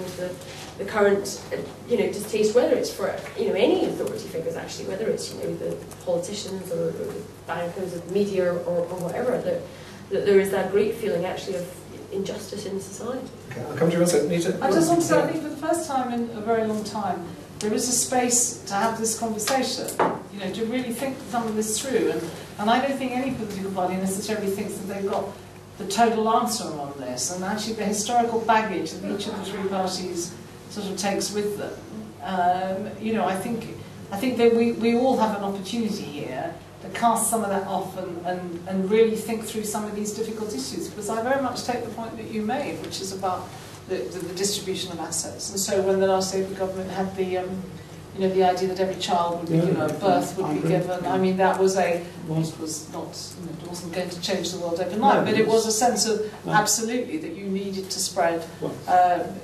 the current distaste, whether it's for any authority figures actually, whether it's the politicians or the bankers or the media or whatever, that there is that great feeling actually of injustice in society. Okay, I'll come to you also, Nita. I just want to say, I think for the first time in a very long time, there is a space to have this conversation, to really think some of this through. And I don't think any political party necessarily thinks that they've got the total answer on this. And actually the historical baggage that each of the three parties sort of takes with them. I think that we all have an opportunity here to cast some of that off and really think through some of these difficult issues. Because I very much take the point that you made, which is about the distribution of assets. And so when the last Labour government had the idea that every child would be given, birth would be given, I mean, that was it wasn't going to change the world overnight, but it was a sense of absolutely that you needed to spread,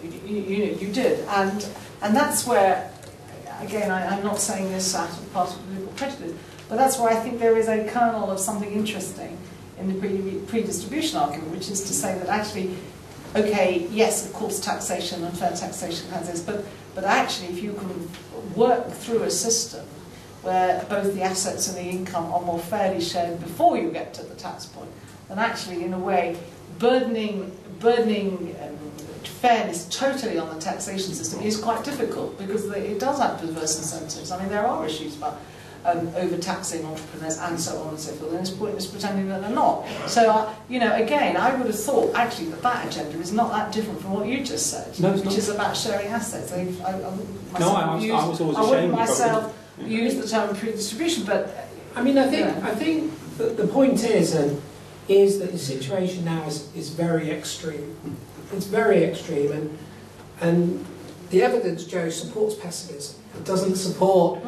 you did. And that's where, again, I'm not saying this out of part of political prejudice, but that's where I think there is a kernel of something interesting in the pre-distribution argument, which is to say that actually, okay, yes, of course, taxation and fair taxation has this, but actually, if you can work through a system where both the assets and the income are more fairly shared before you get to the tax point, then actually, in a way, burdening fairness totally on the taxation system is quite difficult, because it does have perverse incentives. I mean, there are issues about overtaxing entrepreneurs and so on and so forth, and it's pointless pretending that they're not. So, again, I would have thought actually that agenda is not that different from what you just said, which is about sharing assets. I wouldn't myself use the term pre-distribution, but I mean, I think that the point is that the situation now is very extreme. It's very extreme, and the evidence, Joe, supports pessimism. It doesn't support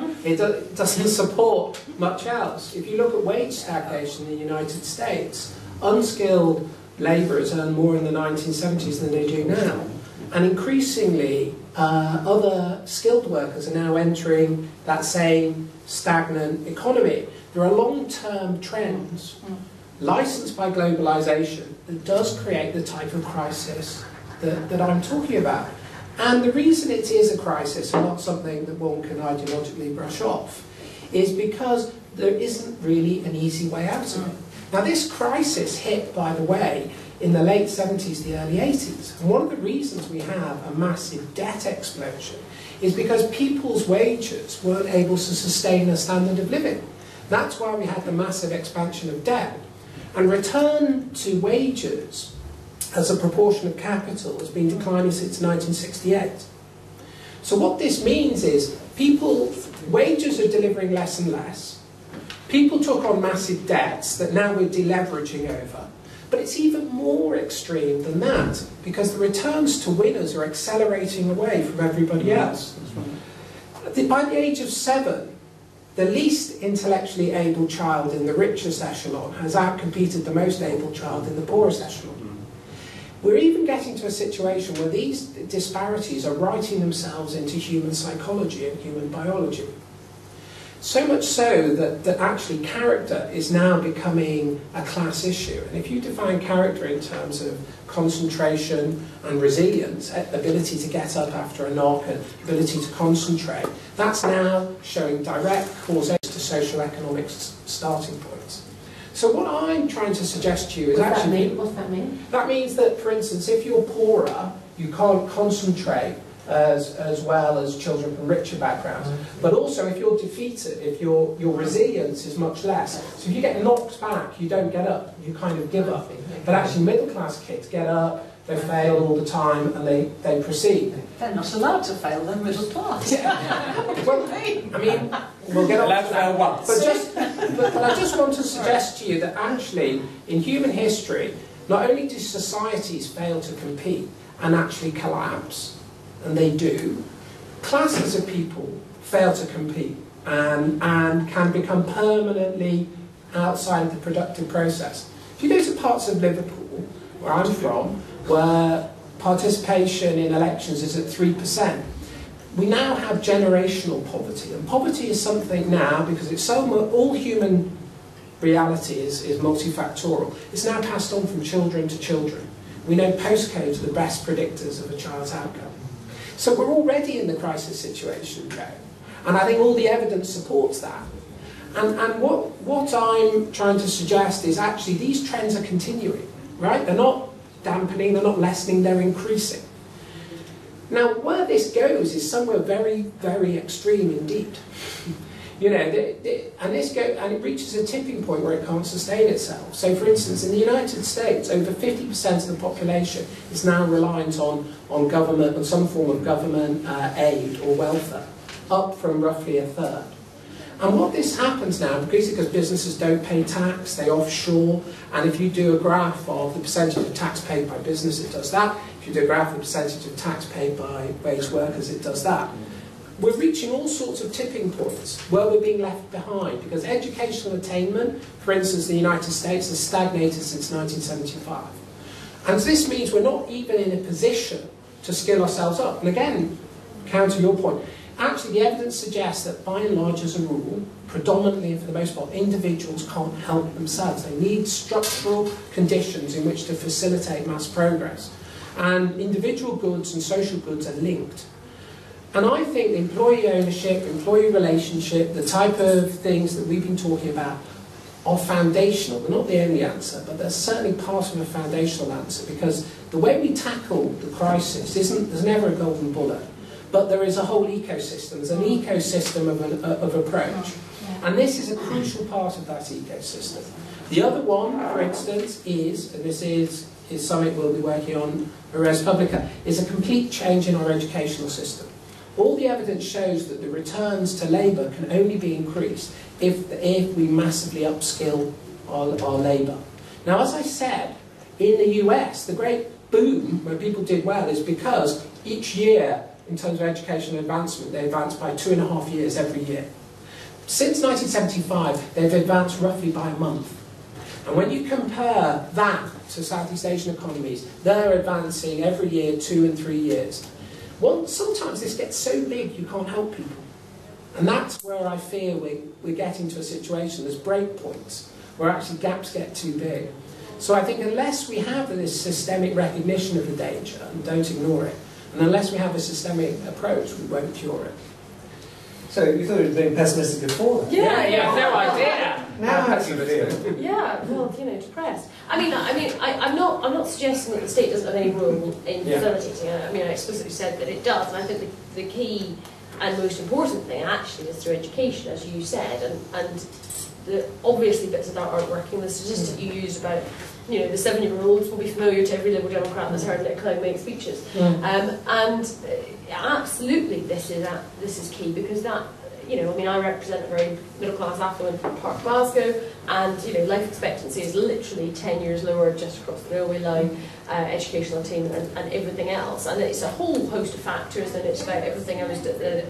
much else. If you look at wage stagnation in the United States, unskilled labourers earn more in the 1970s than they do now, and increasingly other skilled workers are now entering that same stagnant economy. There are long-term trends licensed by globalisation that does create the type of crisis that I'm talking about. And the reason it is a crisis, and not something that one can ideologically brush off, is because there isn't really an easy way out of it. Now, this crisis hit, by the way, in the late 70s, the early 80s. And one of the reasons we have a massive debt explosion is because people's wages weren't able to sustain a standard of living. That's why we had the massive expansion of debt. And return to wages as a proportion of capital has been declining since 1968. So what this means is wages are delivering less and less. People took on massive debts that now we're deleveraging over. But it's even more extreme than that, because the returns to winners are accelerating away from everybody else. By the age of 7, the least intellectually able child in the richest echelon has outcompeted the most able child in the poorest echelon. We're even getting to a situation where these disparities are writing themselves into human psychology and human biology. So much so that actually character is now becoming a class issue. And if you define character in terms of concentration and resilience, ability to get up after a knock and ability to concentrate, that's now showing direct causation to social economic starting points. So what I'm trying to suggest to you is What's that mean? That means that, for instance, if you're poorer, you can't concentrate as well as children from richer backgrounds. But also, if you're defeated, if your resilience is much less. So if you get knocked back, you don't get up, you kind of give up. But actually, middle-class kids get up, they fail all the time, and they proceed. They're not allowed to fail, they're middle class. Well, I mean, we'll get on to that once. But I just want to suggest to you that actually, in human history, not only do societies fail to compete and actually collapse, and they do, classes of people fail to compete and can become permanently outside of the productive process. If you go to parts of Liverpool, where I'm from, where participation in elections is at 3%, we now have generational poverty. And poverty is something now, because it's so much, all human reality is multifactorial, it's now passed on from children to children. We know postcodes are the best predictors of a child's outcome. So we're already in the crisis situation, Joe. And I think all the evidence supports that. And what I'm trying to suggest is actually these trends are continuing, right? They're not dampening, they're not lessening, they're increasing. Now, where this goes is somewhere very, very extreme indeed. You know, and it reaches a tipping point where it can't sustain itself. So, for instance, in the United States, over 50% of the population is now reliant on government, on some form of government aid or welfare, up from roughly a third. And what this happens now, because businesses don't pay tax, they offshore, and if you do a graph of the percentage of tax paid by business, it does that. If you do a graph of the percentage of tax paid by wage workers, it does that. We're reaching all sorts of tipping points where we're being left behind, because educational attainment, for instance, in the United States, has stagnated since 1975. And this means we're not even in a position to skill ourselves up. And again, counter your point, actually the evidence suggests that by and large as a rule, predominantly and for the most part, individuals can't help themselves. They need structural conditions in which to facilitate mass progress. And individual goods and social goods are linked. And I think employee ownership, employee relationship, the type of things that we've been talking about are foundational. They're not the only answer, but they're certainly part of a foundational answer, because the way we tackle the crisis there's never a golden bullet, but there is a whole ecosystem. There's an ecosystem of approach. And this is a crucial part of that ecosystem. The other one, for instance, is, and this is something we'll be working on at ResPublica, is a complete change in our educational system. All the evidence shows that the returns to labour can only be increased if we massively upskill our labour. Now, as I said, in the US, the great boom where people did well is because each year, in terms of educational advancement, they advanced by 2.5 years every year. Since 1975, they've advanced roughly by a month. And when you compare that to Southeast Asian economies, they're advancing every year 2 and 3 years. Sometimes this gets so big you can't help people. And that's where I fear we're getting to a situation, there's break points, where actually gaps get too big. So I think unless we have this systemic recognition of the danger, and don't ignore it, and unless we have a systemic approach, we won't cure it. So you thought it was being pessimistic before that? Yeah, no idea. Now how do you feel? Yeah, well, depressed. I'm not suggesting that the state doesn't have any role in facilitating it. I explicitly said that it does, and I think the key and most important thing actually is through education, as you said, and the obviously bits of that aren't working. The statistic you used about, the 7-year-olds will be familiar to every Liberal Democrat that's heard Nick Clegg make speeches, absolutely this is key, because that. I represent a very middle-class, affluent part of Glasgow, and life expectancy is literally 10 years lower just across the railway line, educational attainment and everything else. And it's a whole host of factors, and it's about everything. I was at the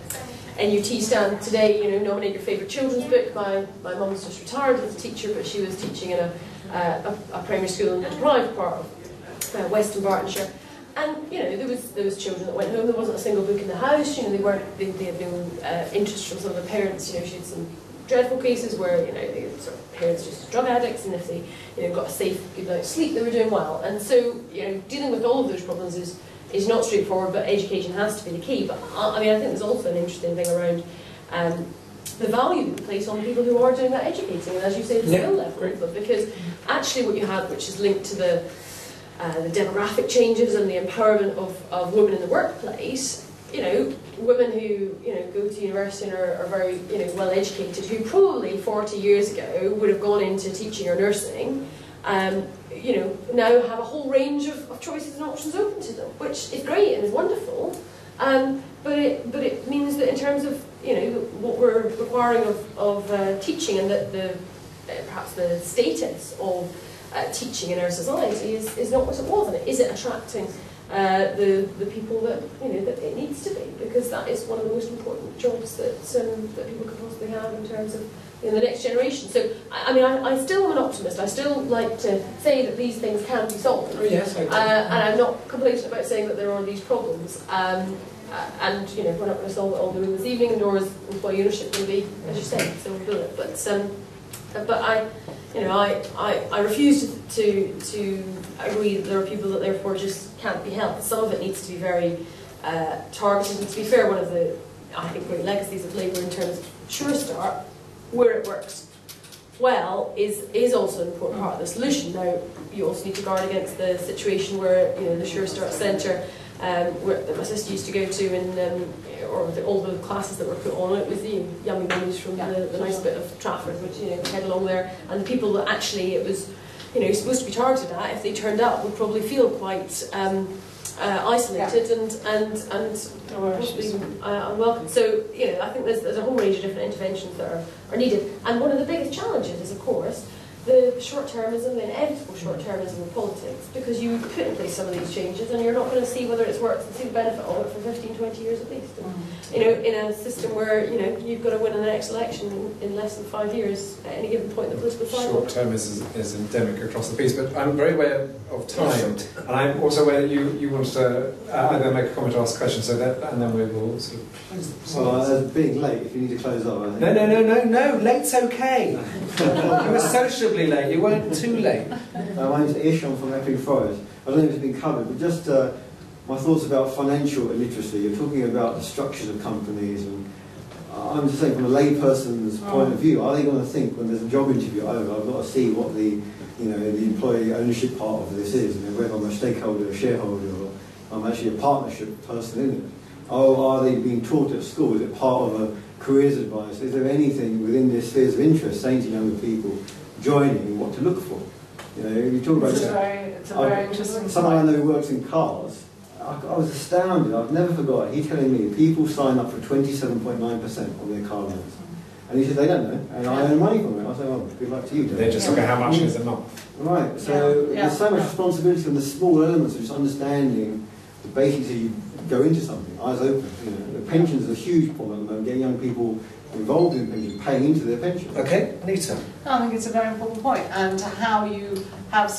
NUT stand today, nominate your favourite children's book. My mum's just retired as a teacher, but she was teaching in a primary school in the deprived part of Western Bartonshire. And there was children that went home. There wasn't a single book in the house. They had no interest from some of the parents. She had some dreadful cases where, you know, the sort of parents are just drug addicts, and if they, you know, got a safe, good night's sleep, they were doing well. And so, you know, dealing with all of those problems is not straightforward, but education has to be the key. But I mean, I think there's also an interesting thing around the value that we place on people who are doing that educating, and as you say, the skill level of them, because actually what you have, which is linked to the demographic changes and the empowerment of women in the workplace, you know, women who, you know, go to university and are very, you know, well educated, who probably 40 years ago would have gone into teaching or nursing, you know, now have a whole range of choices and options open to them, which is great and is wonderful. But it means that in terms of, you know, what we're requiring of teaching, and that perhaps the status of teaching in our society is not what it was, and is it attracting the people that, you know, that it needs to be, because that is one of the most important jobs that people could possibly have in terms of, you know, the next generation. So I mean, I still am an optimist. I still like to say that these things can be solved. Oh, yes, I do. And I'm not complacent about saying that there are these problems. And you know, we're not going to solve it all this evening, nor is employee ownership going to be, as you say, silver bullet. But I refuse to agree that there are people that therefore just can't be helped. Some of it needs to be very targeted. And to be fair, one of the, I think, great legacies of Labour in terms of Sure Start, where it works well, is also an important part of the solution. Now, you also need to guard against the situation where, you know, the Sure Start Centre, that my sister used to go to, or all the classes that were put on it, with the yummy mummies from the nice bit of Trafford, which, you know, head along there, and the people that actually it was, you know, supposed to be targeted at, if they turned up, would probably feel quite isolated and probably unwelcome. So, you know, I think there's a whole range of different interventions that are needed. And one of the biggest challenges is, of course, the short-termism, the inevitable short-termism of politics, because you put in place some of these changes and you're not going to see whether it's worked and see the benefit of it for 15, 20 years at least. And, you know, in a system where, you know, you've got to win the next election in less than 5 years at any given point in the political cycle. Short-termism is endemic across the piece, but I'm very aware of time, and I'm also aware that you want to either make a comment or ask a question, so that, and then we will sort of close the Well, being late, if you need to close up, I think. No, late's okay. You were sociably late, you weren't too late. My name's Ish, I'm from Epping Forest. I don't know if it's been covered, but just my thoughts about financial illiteracy. You're talking about the structures of companies, and I'm just saying from a layperson's point of view, are they going to think when there's a job interview over, I've got to see what the employee ownership part of this is, and whether I'm a stakeholder, a shareholder, or I'm actually a partnership person in it. Or are they being taught at school? Is it part of a careers advice? Is there anything within their spheres of interest saying to younger people joining what to look for? You know, you talk about it's a very interesting. Someone I know who works in cars. I was astounded. I've never forgot. He telling me people sign up for 27.9% on their car loans, and he said they don't know, and I earn money from it. I said, well, good luck to you. They just look at how much is a month. Right. So there's so much responsibility on the small elements of just understanding the basics. You go into something, eyes open. You know, the pensions are a huge problem at the moment. Getting young people involved in pensions, paying into their pension. Okay, Nita. I think it's a very important point, and how you have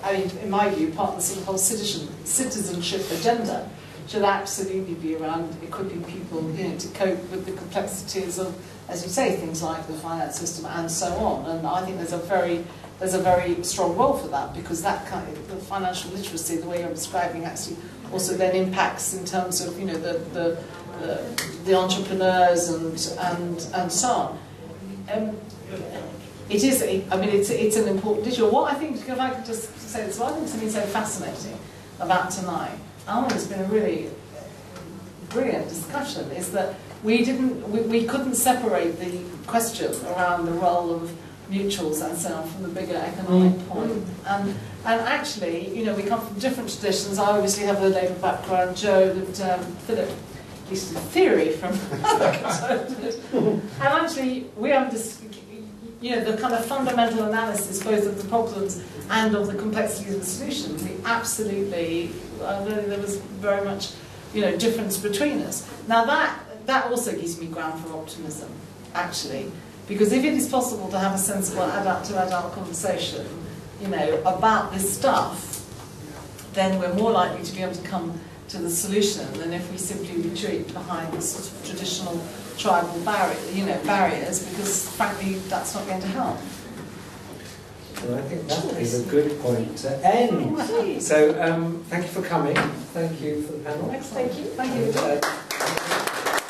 I mean, in my view, part of the sort of whole citizenship agenda should absolutely be around equipping people, you know, to cope with the complexities of, as you say, things like the finance system and so on. And I think there's a very strong role for that, because that kind of the financial literacy, the way you're describing, actually also then impacts in terms of, you know, the entrepreneurs and so on. It is. I mean, it's an important issue. What I think, if I could just say this, what I think has been so fascinating about tonight, I think it's been a really brilliant discussion, is that we couldn't separate the question around the role of mutuals and so on from the bigger economic point. And actually, you know, we come from different traditions. I obviously have a Labour background. Joe and Phillip, at least in theory, from and actually we have this, you know, the kind of fundamental analysis both of the problems and of the complexities of the solution. We absolutely, I don't think there was very much, you know, difference between us. Now that also gives me ground for optimism, actually, because if it is possible to have a sensible adult-to-adult conversation, you know, about this stuff, then we're more likely to be able to come to the solution than if we simply retreat behind the sort of traditional tribal barriers, because frankly that's not going to help. Well, I think that is a good point to end. So thank you for coming. Thank you for the panel. Thank you. Thank you.